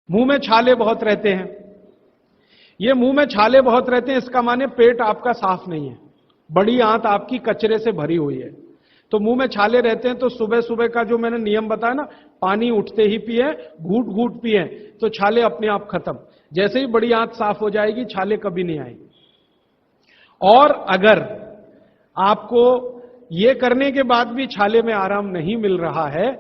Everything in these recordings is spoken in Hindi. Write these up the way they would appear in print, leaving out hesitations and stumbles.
मुंह में छाले बहुत रहते हैं। ये मुंह में छाले बहुत रहते हैं, इसका माने पेट आपका साफ नहीं है, बड़ी आंत आपकी कचरे से भरी हुई है। तो मुंह में छाले रहते हैं तो सुबह सुबह का जो मैंने नियम बताया ना, पानी उठते ही पिए, घूट घूट पिए, तो छाले अपने आप खत्म। जैसे ही बड़ी आंत साफ हो जाएगी, छाले कभी नहीं आएंगे। और अगर आपको ये करने के बाद भी छाले में आराम नहीं मिल रहा है,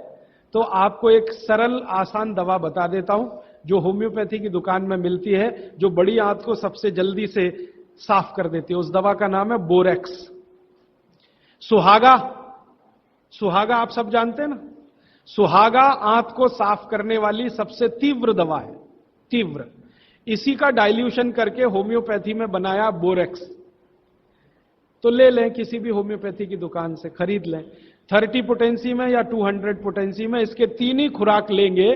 तो आपको एक सरल आसान दवा बता देता हूं, जो होम्योपैथी की दुकान में मिलती है, जो बड़ी आंत को सबसे जल्दी से साफ कर देती है। उस दवा का नाम है बोरेक्स। सुहागा, सुहागा आप सब जानते हैं ना, सुहागा आंत को साफ करने वाली सबसे तीव्र दवा है, तीव्र। इसी का डाइल्यूशन करके होम्योपैथी में बनाया बोरेक्स। तो ले लें, किसी भी होम्योपैथी की दुकान से खरीद लें, 30 पोटेंसी में या 200 पोटेंसी में। इसके 3 ही खुराक लेंगे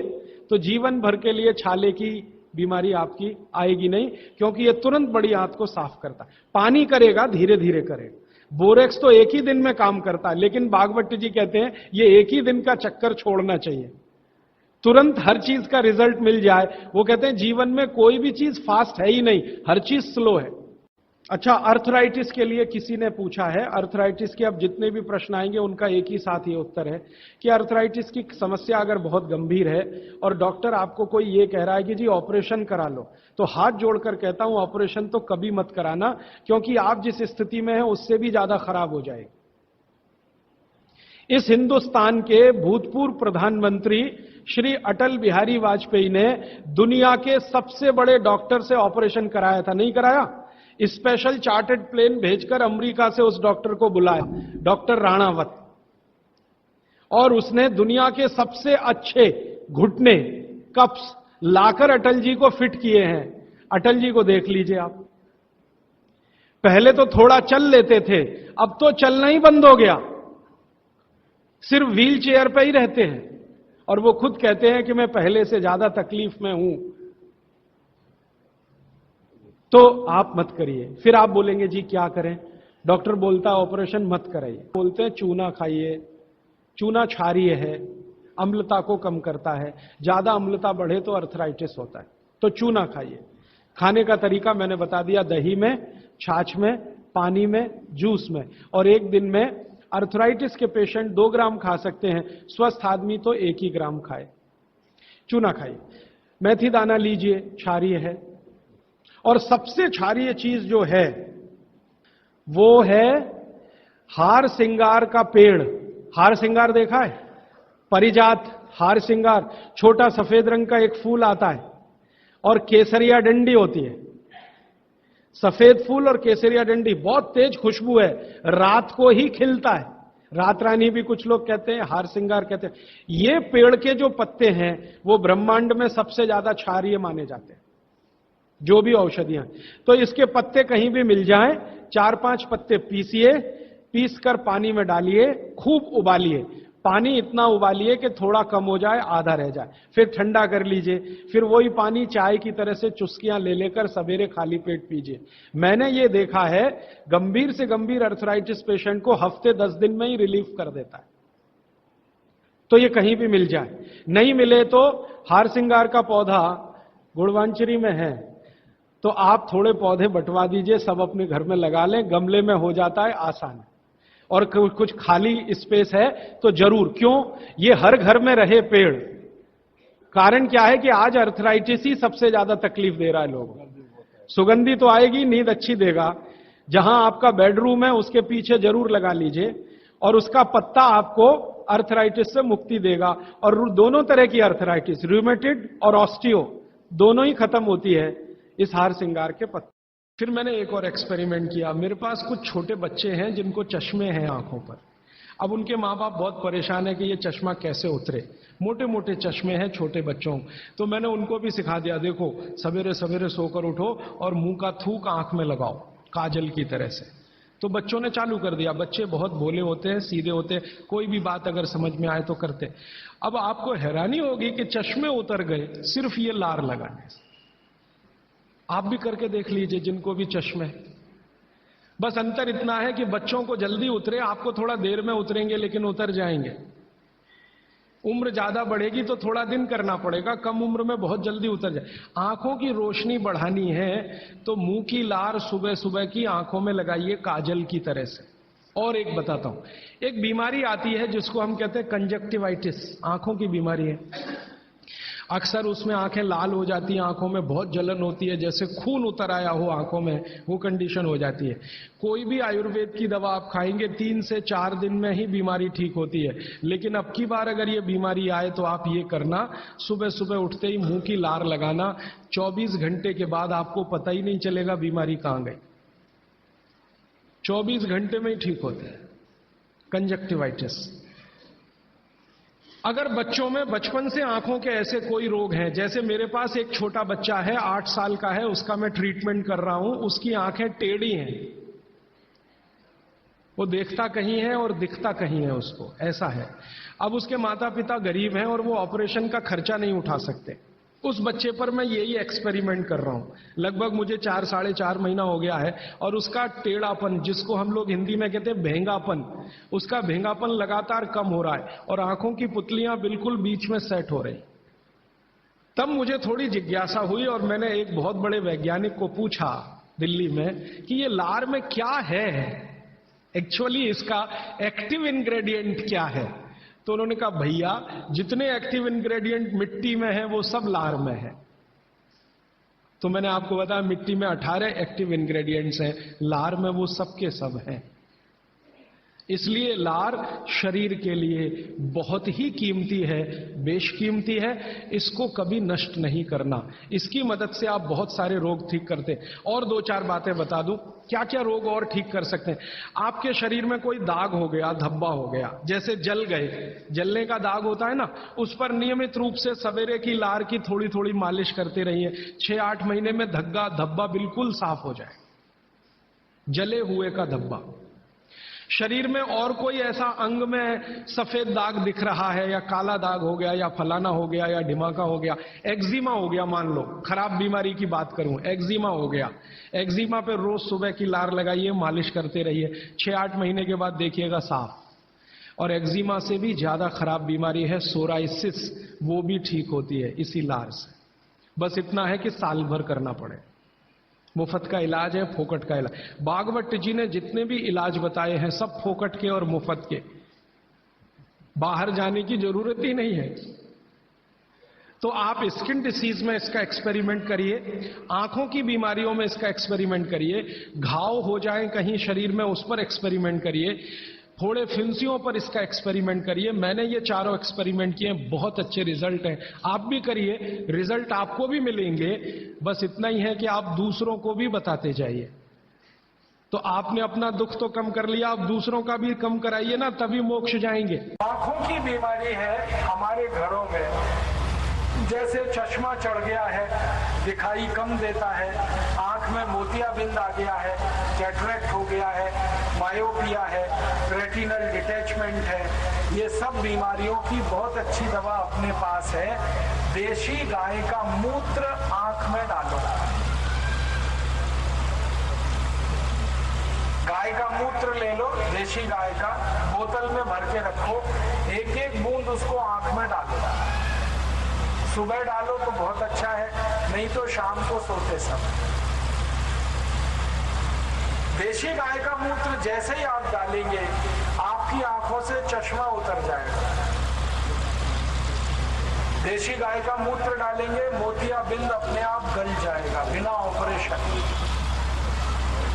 तो जीवन भर के लिए छाले की बीमारी आपकी आएगी नहीं, क्योंकि यह तुरंत बड़ी आंत को साफ करता है। पानी करेगा, धीरे धीरे करेगा। बोरेक्स तो एक ही दिन में काम करता है, लेकिन भागवत जी कहते हैं ये एक ही दिन का चक्कर छोड़ना चाहिए, तुरंत हर चीज का रिजल्ट मिल जाए। वो कहते हैं जीवन में कोई भी चीज फास्ट है ही नहीं, हर चीज स्लो है। अच्छा, अर्थराइटिस के लिए किसी ने पूछा है, अर्थराइटिस के अब जितने भी प्रश्न आएंगे उनका एक ही साथ ये उत्तर है कि अर्थराइटिस की समस्या अगर बहुत गंभीर है और डॉक्टर आपको कोई ये कह रहा है कि जी ऑपरेशन करा लो, तो हाथ जोड़कर कहता हूं ऑपरेशन तो कभी मत कराना, क्योंकि आप जिस स्थिति में हैं उससे भी ज्यादा खराब हो जाएगी। इस हिंदुस्तान के भूतपूर्व प्रधानमंत्री श्री अटल बिहारी वाजपेयी ने दुनिया के सबसे बड़े डॉक्टर से ऑपरेशन कराया था, नहीं कराया? स्पेशल चार्टर्ड प्लेन भेजकर अमेरिका से उस डॉक्टर को बुलाया, डॉक्टर राणावत, और उसने दुनिया के सबसे अच्छे घुटने कप्स लाकर अटल जी को फिट किए हैं। अटल जी को देख लीजिए आप, पहले तो थोड़ा चल लेते थे, अब तो चलना ही बंद हो गया, सिर्फ व्हील चेयर पर ही रहते हैं। और वो खुद कहते हैं कि मैं पहले से ज्यादा तकलीफ में हूं। तो आप मत करिए। फिर आप बोलेंगे जी क्या करें, डॉक्टर बोलता है ऑपरेशन मत कराइए। बोलते हैं चूना खाइए, चूना क्षारीय है, अम्लता को कम करता है, ज्यादा अम्लता बढ़े तो अर्थराइटिस होता है, तो चूना खाइए। खाने का तरीका मैंने बता दिया, दही में, छाछ में, पानी में, जूस में। और एक दिन में अर्थराइटिस के पेशेंट 2 ग्राम खा सकते हैं, स्वस्थ आदमी तो 1 ही ग्राम खाए। चूना खाइए। मेथी दाना लीजिए, क्षारीय है। और सबसे क्षारीय चीज जो है वो है हार सिंगार का पेड़। हार सिंगार देखा है? परिजात हार सिंगार, छोटा सफेद रंग का एक फूल आता है और केसरिया डंडी होती है। सफेद फूल और केसरिया डंडी, बहुत तेज खुशबू है, रात को ही खिलता है। रात रानी भी कुछ लोग कहते हैं, हार सिंगार कहते हैं। ये पेड़ के जो पत्ते हैं वो ब्रह्मांड में सबसे ज्यादा क्षारीय माने जाते हैं, जो भी औषधियां। तो इसके पत्ते कहीं भी मिल जाएं, 4-5 पत्ते पीसिए, पीसकर पानी में डालिए, खूब उबालिए। पानी इतना उबालिए कि थोड़ा कम हो जाए, आधा रह जाए, फिर ठंडा कर लीजिए। फिर वही पानी चाय की तरह से चुस्कियां ले लेकर सवेरे खाली पेट पीजिए। मैंने ये देखा है, गंभीर से गंभीर अर्थराइटिस पेशेंट को हफ्ते 10 दिन में ही रिलीफ कर देता है। तो ये कहीं भी मिल जाए। नहीं मिले तो हार सिंगार का पौधा गुड़वांचरी में है, तो आप थोड़े पौधे बंटवा दीजिए, सब अपने घर में लगा लें, गमले में हो जाता है, आसान है। और कुछ खाली स्पेस है तो जरूर, क्यों, ये हर घर में रहे पेड़। कारण क्या है कि आज अर्थराइटिस ही सबसे ज्यादा तकलीफ दे रहा है लोगों को। सुगंधी तो आएगी, नींद अच्छी देगा। जहां आपका बेडरूम है उसके पीछे जरूर लगा लीजिए, और उसका पत्ता आपको अर्थराइटिस से मुक्ति देगा। और दोनों तरह की अर्थराइटिस, रूमेटिड और ऑस्टियो, दोनों ही खत्म होती है इस हार सिंगार के पत्ते। फिर मैंने एक और एक्सपेरिमेंट किया। मेरे पास कुछ छोटे बच्चे हैं जिनको चश्मे हैं आंखों पर। अब उनके माँ बाप बहुत परेशान है कि ये चश्मा कैसे उतरे, मोटे मोटे चश्मे हैं छोटे बच्चों। तो मैंने उनको भी सिखा दिया, देखो सवेरे सवेरे सोकर उठो और मुंह का थूक आंख में लगाओ काजल की तरह से। तो बच्चों ने चालू कर दिया। बच्चे बहुत भोले होते हैं, सीधे होते हैं, कोई भी बात अगर समझ में आए तो करते। अब आपको हैरानी होगी कि चश्मे उतर गए सिर्फ ये लार लगाने से। आप भी करके देख लीजिए जिनको भी चश्मे। बस अंतर इतना है कि बच्चों को जल्दी उतरे, आपको थोड़ा देर में उतरेंगे लेकिन उतर जाएंगे। उम्र ज्यादा बढ़ेगी तो थोड़ा दिन करना पड़ेगा, कम उम्र में बहुत जल्दी उतर जाए। आंखों की रोशनी बढ़ानी है तो मुंह की लार सुबह सुबह की आंखों में लगाइए काजल की तरह से। और एक बताता हूं, एक बीमारी आती है जिसको हम कहते हैं कंजक्टिवाइटिस, आंखों की बीमारी है। अक्सर उसमें आंखें लाल हो जाती हैं, आंखों में बहुत जलन होती है, जैसे खून उतर आया हो आंखों में, वो कंडीशन हो जाती है। कोई भी आयुर्वेद की दवा आप खाएंगे 3 से 4 दिन में ही बीमारी ठीक होती है। लेकिन अब की बार अगर ये बीमारी आए तो आप ये करना, सुबह सुबह उठते ही मुंह की लार लगाना, 24 घंटे के बाद आपको पता ही नहीं चलेगा बीमारी कहां गई। 24 घंटे में ही ठीक होते हैं कंजक्टिवाइटिस। अगर बच्चों में बचपन से आंखों के ऐसे कोई रोग हैं, जैसे मेरे पास एक छोटा बच्चा है 8 साल का है, उसका मैं ट्रीटमेंट कर रहा हूं, उसकी आंखें टेढ़ी हैं, वो देखता कहीं है और दिखता कहीं है, उसको ऐसा है। अब उसके माता पिता गरीब हैं और वो ऑपरेशन का खर्चा नहीं उठा सकते। उस बच्चे पर मैं यही एक्सपेरिमेंट कर रहा हूं। लगभग मुझे 4 साढ़े 4 महीना हो गया है और उसका टेढ़ापन, जिसको हम लोग हिंदी में कहते हैं भेंगापन, उसका भेंगापन लगातार कम हो रहा है और आंखों की पुतलियां बिल्कुल बीच में सेट हो रही। तब मुझे थोड़ी जिज्ञासा हुई और मैंने एक बहुत बड़े वैज्ञानिक को पूछा दिल्ली में कि ये लार में क्या है, एक्चुअली इसका एक्टिव इंग्रेडिएंट क्या है। तो उन्होंने कहा भैया जितने एक्टिव इंग्रेडिएंट मिट्टी में है वो सब लार में है। तो मैंने आपको बताया मिट्टी में 18 एक्टिव इंग्रेडिएंट्स हैं, लार में वो सब के सब हैं। इसलिए लार शरीर के लिए बहुत ही कीमती है, बेशकीमती है, इसको कभी नष्ट नहीं करना। इसकी मदद से आप बहुत सारे रोग ठीक करते हैं। और 2-4 बातें बता दूं क्या क्या रोग और ठीक कर सकते हैं। आपके शरीर में कोई दाग हो गया, धब्बा हो गया, जैसे जल गए, जलने का दाग होता है ना, उस पर नियमित रूप से सवेरे की लार की थोड़ी थोड़ी मालिश करते रहिए। 6-8 महीने में धब्बा बिल्कुल साफ हो जाए, जले हुए का धब्बा। शरीर में और कोई ऐसा अंग में सफेद दाग दिख रहा है या काला दाग हो गया या फलाना हो गया या ढिमाका हो गया, एक्जिमा हो गया, मान लो खराब बीमारी की बात करूं, एक्जिमा हो गया, एक्जिमा पे रोज सुबह की लार लगाइए, मालिश करते रहिए, 6-8 महीने के बाद देखिएगा साफ। और एक्जिमा से भी ज्यादा खराब बीमारी है सोराइसिस, वो भी ठीक होती है इसी लार से। बस इतना है कि साल भर करना पड़े। मुफ्त का इलाज है, फोकट का इलाज। भागवत जी ने जितने भी इलाज बताए हैं सब फोकट के और मुफ्त के, बाहर जाने की जरूरत ही नहीं है। तो आप स्किन डिसीज में इसका एक्सपेरिमेंट करिए, आंखों की बीमारियों में इसका एक्सपेरिमेंट करिए, घाव हो जाए कहीं शरीर में उस पर एक्सपेरिमेंट करिए, फोड़े फिंसियों पर इसका एक्सपेरिमेंट करिए। मैंने ये चारों एक्सपेरिमेंट किए, बहुत अच्छे रिजल्ट हैं, आप भी करिए, रिजल्ट आपको भी मिलेंगे। बस इतना ही है कि आप दूसरों को भी बताते जाइए। तो आपने अपना दुख तो कम कर लिया, आप दूसरों का भी कम कराइए ना, तभी मोक्ष जाएंगे। आंखों की बीमारी है हमारे घरों में, जैसे चश्मा चढ़ गया है, दिखाई कम देता है, आंख में मोतियाबिंद आ गया है, कैटरेक्ट हो गया है, मायोपिया है, रेटिनल डिटैचमेंट है, ये सब बीमारियों की बहुत अच्छी दवा अपने पास है। देशी गाय का मूत्र आंख में डालो, गाय का मूत्र ले लो, देशी गाय का, बोतल में भर के रखो, 1-1 बूंद उसको आंख में डालो। सुबह डालो तो बहुत अच्छा है, नहीं तो शाम को सोते समय। देशी गाय का मूत्र जैसे ही आप डालेंगे आपकी आंखों से चश्मा उतर जाएगा। देशी गाय का मूत्र डालेंगे, मोतियाबिंद अपने आप गल जाएगा बिना ऑपरेशन।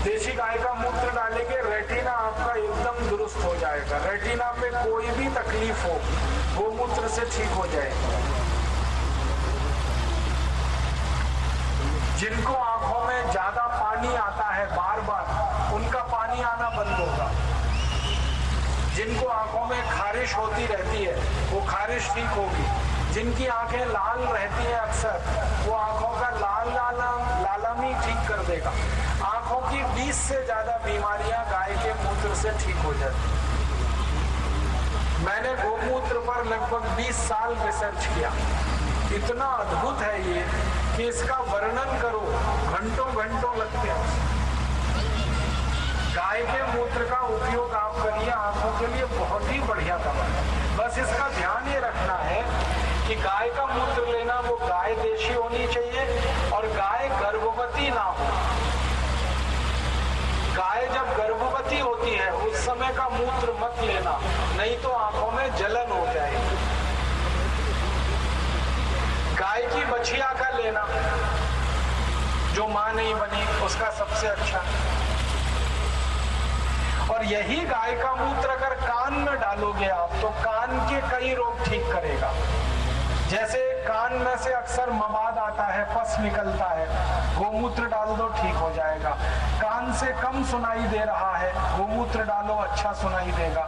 देशी गाय का मूत्र डालेंगे, रेटिना आपका एकदम दुरुस्त हो जाएगा, रेटिना पे कोई भी तकलीफ हो वो मूत्र से ठीक हो जाएगा। जिनको आंखों में ज्यादा पानी आता है बार बार, उनका पानी आना बंद होगा। जिनको आंखों में खारिश होती रहती है वो खारिश ठीक होगी। जिनकी आंखें लाल रहती हैं अक्सर, वो आंखों का लालमी ठीक कर देगा। आंखों की 20 से ज्यादा बीमारियां गाय के मूत्र से ठीक हो जाती हैं। मैंने गोमूत्र पर लगभग 20 साल रिसर्च किया। इतना अद्भुत है ये कि इसका वर्णन करो घंटों घंटों लगते हैं। गाय के मूत्र का उपयोग आप करिए, आंखों के लिए बहुत ही बढ़िया दवा है। बस इसका ध्यान ये रखना है कि गाय का मूत्र लेना वो गाय देशी होनी चाहिए और गाय गर्भवती ना हो। गाय जब गर्भवती होती है उस समय का मूत्र मत लेना, नहीं तो आंखों में जलन हो जाएगी। गाय की बछिया का लेना, जो मां नहीं बनी उसका सबसे अच्छा। और यही गाय का मूत्र अगर कान में डालोगे आप तो कान के कई रोग ठीक करेगा। जैसे कान में से अक्सर मवाद आता है, पस निकलता है, गोमूत्र डाल दो ठीक हो जाएगा। कान से कम सुनाई दे रहा है, गोमूत्र डालो अच्छा सुनाई देगा।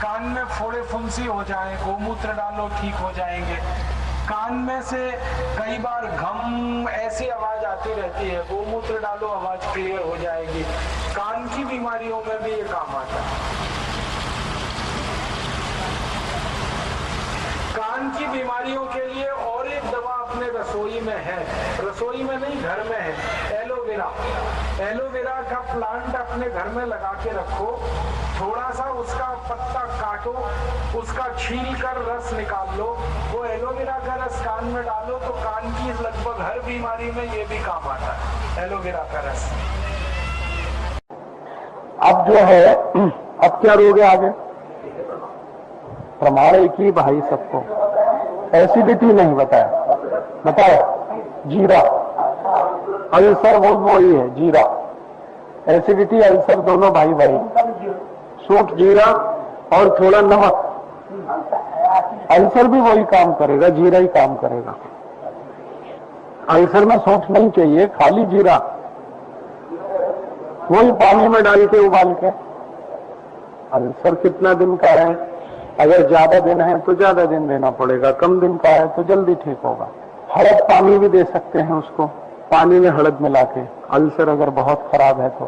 कान में फोड़े फुंसी हो जाए, गोमूत्र डालो ठीक हो जाएंगे। कान में से कई बार घम ऐसी आवाज आती रहती है, गोमूत्र डालो आवाज क्लियर हो जाएगी। कान की बीमारियों में भी ये काम आता है। कान की बीमारियों के लिए और एक दवा अपने रसोई में है, रसोई में नहीं घर में है, एलोवेरा। एलोवेरा का प्लांट अपने घर में लगा के रखो, थोड़ा सा उसका पत्ता काटो, उसका छील कर रस निकाल लो, वो एलोवेरा का रस कान में डालो तो कान की लगभग हर बीमारी में ये भी काम आता है, एलोवेरा का रस। अब जो है, अब क्या रोग है आगे? प्रमाण एक ही भाई सबको। एसिडिटी नहीं बताया जीरा, अल्सर वो ही है जीरा। एसिडिटी अल्सर दोनों भाई सूट जीरा और थोड़ा नमक। अल्सर भी वही काम करेगा, जीरा ही काम करेगा। अल्सर में सूट नहीं चाहिए, खाली जीरा, वही पानी में डाल के उबाल के। अल्सर कितना दिन का है? अगर ज्यादा दिन है तो ज्यादा दिन देना पड़ेगा, कम दिन का है तो जल्दी ठीक होगा। हड़द पानी भी दे सकते हैं उसको, पानी में हड़द मिला के, अल्सर अगर बहुत खराब है तो।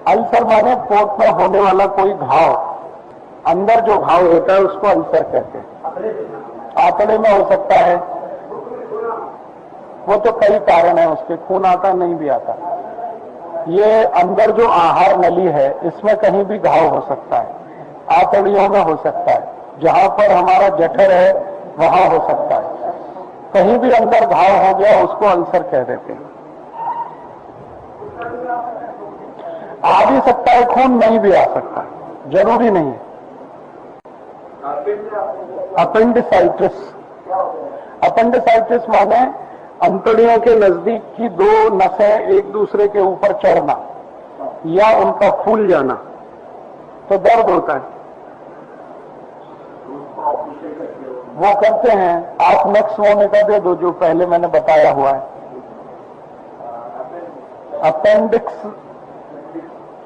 अल्सर माने पेट में होने वाला कोई घाव, अंदर जो घाव होता है उसको अल्सर कहते हैं। आंतड़े में हो सकता है, वो तो कई कारण है उसके, खून आता नहीं भी आता। ये अंदर जो आहार नली है इसमें कहीं भी घाव हो सकता है, आंतड़ियों में हो सकता है, जहां पर हमारा जठर है वहां हो सकता है। कहीं भी अंदर घाव हो गया उसको अल्सर कह देते हैं। आ भी सकता है खून, नहीं भी आ सकता, जरूरी नहीं है। अपेंडिसाइटिस, अपेंडिसाइटिस माने अंतड़ियों के नजदीक की दो नसें एक दूसरे के ऊपर चढ़ना या उनका फूल जाना, तो दर्द होता है। वो करते हैं, आप नेक्स्ट होने का दे दो जो पहले मैंने बताया हुआ है। अपेंडिक्स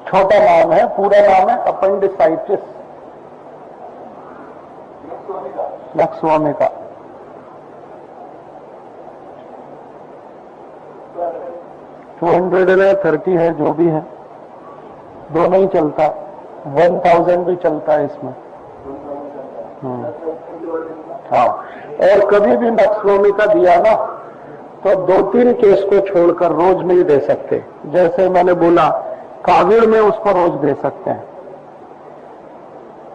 छोटा नाम है, पूरा नाम है अपेंडिसाइटिस, नक्सवामी का। $230 है, जो भी है, दोनों ही चलता, 1000 भी चलता है इसमें। हाँ, और कभी भी नक्सवामी का दिया ना तो 2-3 केस को छोड़कर रोज नहीं दे सकते। जैसे मैंने बोला काविड़ में उसको रोज दे सकते हैं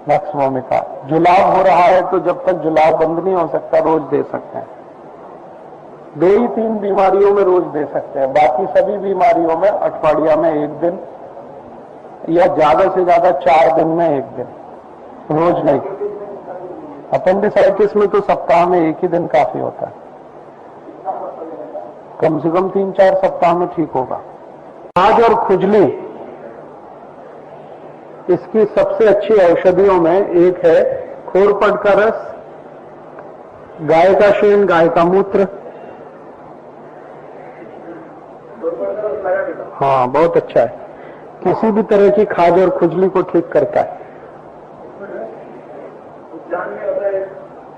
नक्सवामी का। जुलाब हो रहा है तो जब तक जुलाब बंद नहीं हो सकता रोज दे सकते हैं। 2 ही 3 बीमारियों में रोज दे सकते हैं, बाकी सभी बीमारियों में अठवाडिया में 1 दिन या ज्यादा से ज्यादा 4 दिन में 1 दिन, रोज नहीं। अपेंडिसाइटिस में तो सप्ताह में 1 ही दिन काफी होता है, कम से कम 3-4 सप्ताह में ठीक होगा। खाज और खुजली, इसकी सबसे अच्छी औषधियों में एक है खोरपट का रस, गाय का शेन, गाय का मूत्र। हाँ, बहुत अच्छा है, किसी भी तरह की खाज और खुजली को ठीक करता है,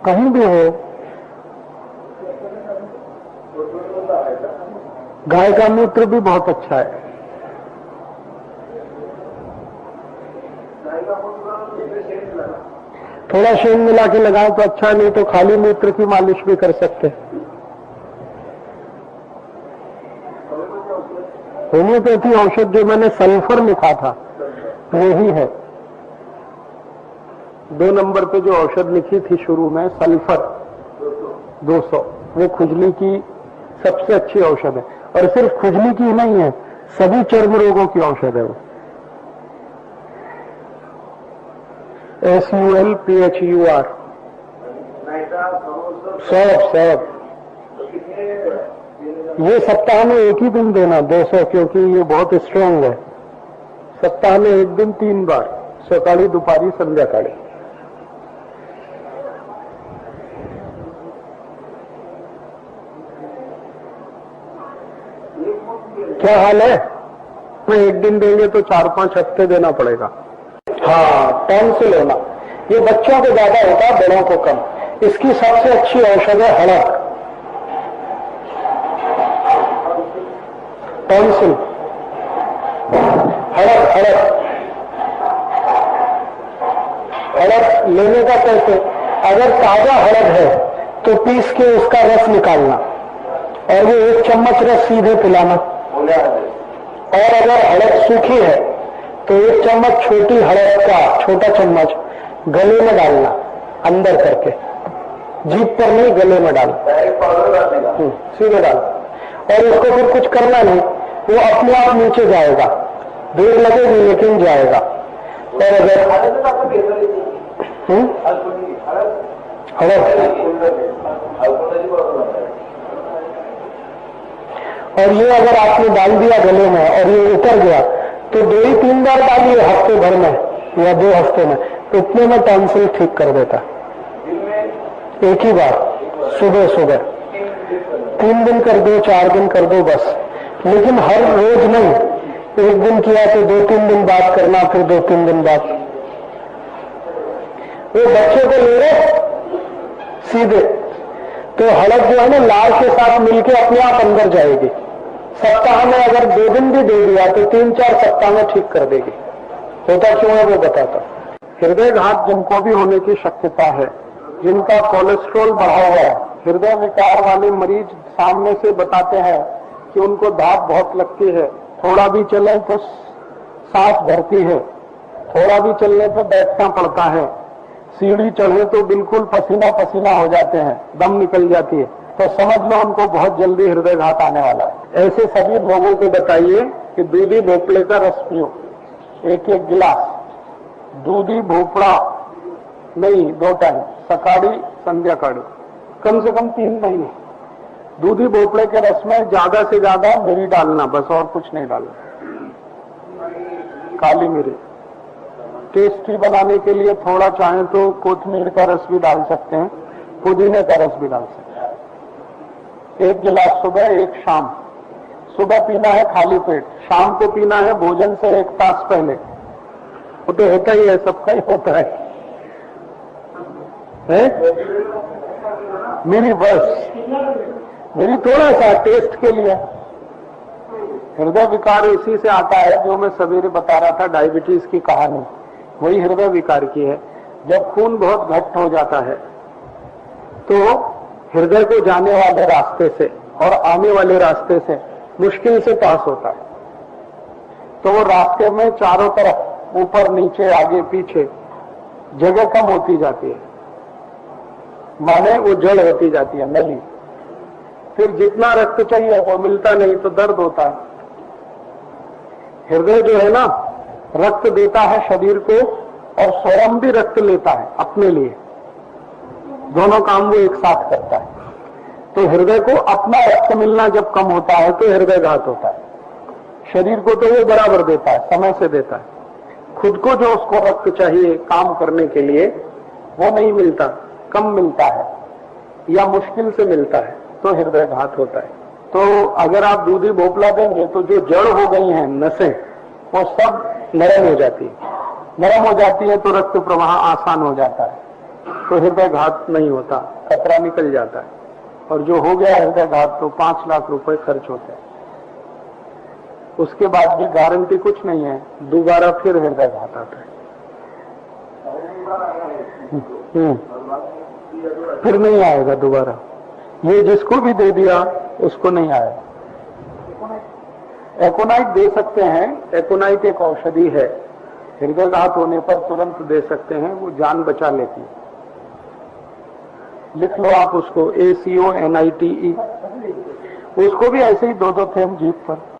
कहीं भी हो। गाय का मूत्र भी बहुत अच्छा है। थोड़ा शेन मिला के लगाए तो अच्छा, नहीं तो खाली मूत्र की मालिश भी कर सकते हैं। होम्योपैथी औषध जो मैंने सल्फर लिखा था वही है, 2 नंबर पे जो औषध लिखी थी शुरू में, सल्फर 200, वो खुजली की सबसे अच्छी औषध है। और सिर्फ खुजली की नहीं है, सभी चर्म रोगों की औषध है वो। SULPHUR, सब ये सप्ताह में एक ही दिन देना 200, क्योंकि ये बहुत स्ट्रांग है। सप्ताह में एक दिन 3 बार, सकाळी, दुपारी, संध्याकाळी। क्या हाल है? मैं एक दिन देंगे तो 4-5 हफ्ते देना पड़ेगा। हाँ, टॉन्सिल होना ये बच्चों को ज्यादा होता है, बड़ों को कम। इसकी सबसे अच्छी औषध है हड़क, टॉन्सिल, हड़क लेने का कैसे? अगर ताजा हड़क है तो पीस के उसका रस निकालना और वो 1 चम्मच रस सीधे पिलाना। और अगर हड़क सूखी है तो 1 चम्मच छोटी हड़क का छोटा चम्मच गले में डालना, अंदर करके, जीभ पर नहीं, गले में डाल, सीधे डाल। और इसको फिर कुछ करना नहीं, वो अपने आप नीचे जाएगा, देर लगेगी लेकिन जाएगा। और अगर और ये अगर आपने डाल दिया गले में और ये उतर गया तो 2 ही 3 बार डालिए हफ्ते भर में या 2 हफ्ते में, तो इतने में टॉन्सिल ठीक कर देता। एक ही बार, सुबह 3 दिन कर दो, 4 दिन कर दो बस, लेकिन हर रोज नहीं। 1 दिन किया तो 2-3 दिन बाद करना, फिर 2-3 दिन बाद। वो बच्चे को ले रहे सीधे, तो हड़क जो है ना लार के साथ मिलके अपने आप अंदर जाएगी। सप्ताह में अगर 2 दिन भी दे दिया तो 3-4 सप्ताह में ठीक कर देगी। होता क्यों है वो बताता। हृदय घात जिनको भी होने की शक्यता है, जिनका कोलेस्ट्रॉल बढ़ा हुआ है, हृदय विकार वाले मरीज सामने से बताते हैं कि उनको धाप बहुत लगती है, थोड़ा भी चले तो सांस भरती है, थोड़ा भी चलने पर बैठना पड़ता है, सीढ़ी चढ़े तो बिल्कुल पसीना पसीना हो जाते हैं, दम निकल जाती है, तो समझ लो उनको बहुत जल्दी हृदय घात आने वाला है। ऐसे सभी लोगों को बताइए कि दूधी भोपड़े का रस पियो, 1-1 गिलास। दूधी भोपड़ा नहीं, 2 टाइम, सकाळी संध्याकाळी, कम से कम 3 महीने। दूधी भोपड़े के रस में ज्यादा से ज्यादा मिरी डालना, बस और कुछ नहीं डालना, काली मिरी। टेस्टी बनाने के लिए थोड़ा चाहें तो कोथिमीर का रस भी डाल सकते हैं, पुदीने का रस भी डाल सकते हैं। 1 गिलास सुबह, 1 शाम। सुबह पीना है खाली पेट, शाम को पीना है भोजन से 1 तास पहले। वो तो होता ही है, सबका ही होता है? मेरी बस, मेरी थोड़ा सा टेस्ट के लिए। हृदय विकार इसी से आता है जो मैं सवेरे बता रहा था, डायबिटीज की कहानी, वही हृदय विकार की है। जब खून बहुत घट हो जाता है तो हृदय को जाने वाले रास्ते से और आने वाले रास्ते से मुश्किल से पास होता है, तो वो रास्ते में चारों तरफ, ऊपर नीचे आगे पीछे, जगह कम होती जाती है, माने वो जड़ होती जाती है, नली। फिर जितना रक्त चाहिए वो मिलता नहीं तो दर्द होता है। हृदय जो है ना, रक्त देता है शरीर को और स्वयं भी रक्त लेता है अपने लिए, दोनों काम वो एक साथ करता है। तो हृदय को अपना रक्त मिलना जब कम होता है तो हृदय घात होता है। शरीर को तो वो बराबर देता है, समय से देता है, खुद को जो उसको रक्त चाहिए काम करने के लिए वो नहीं मिलता, कम मिलता है या मुश्किल से मिलता है, तो हृदय घात होता है। तो अगर आप दूधी भोपला देंगे तो जो जड़ हो गई हैं नसें, वो सब नरम हो जाती है। नरम हो जाती है तो रक्त प्रवाह आसान हो जाता है, तो हृदय घात नहीं होता, खतरा निकल जाता है। और जो हो गया हृदय घात तो 5 लाख रुपए खर्च होते हैं, उसके बाद भी गारंटी कुछ नहीं है, दोबारा फिर हृदय घात आता है। फिर नहीं आएगा दोबारा, ये जिसको भी दे दिया उसको नहीं आएगा। एकोनाइट दे सकते हैं, एकोनाइट एक औषधि है, हृदयघात होने पर तुरंत दे सकते हैं, वो जान बचा लेती है। लिख लो आप उसको, ACONITE। उसको भी ऐसे ही 2-2 थे हम जीप पर।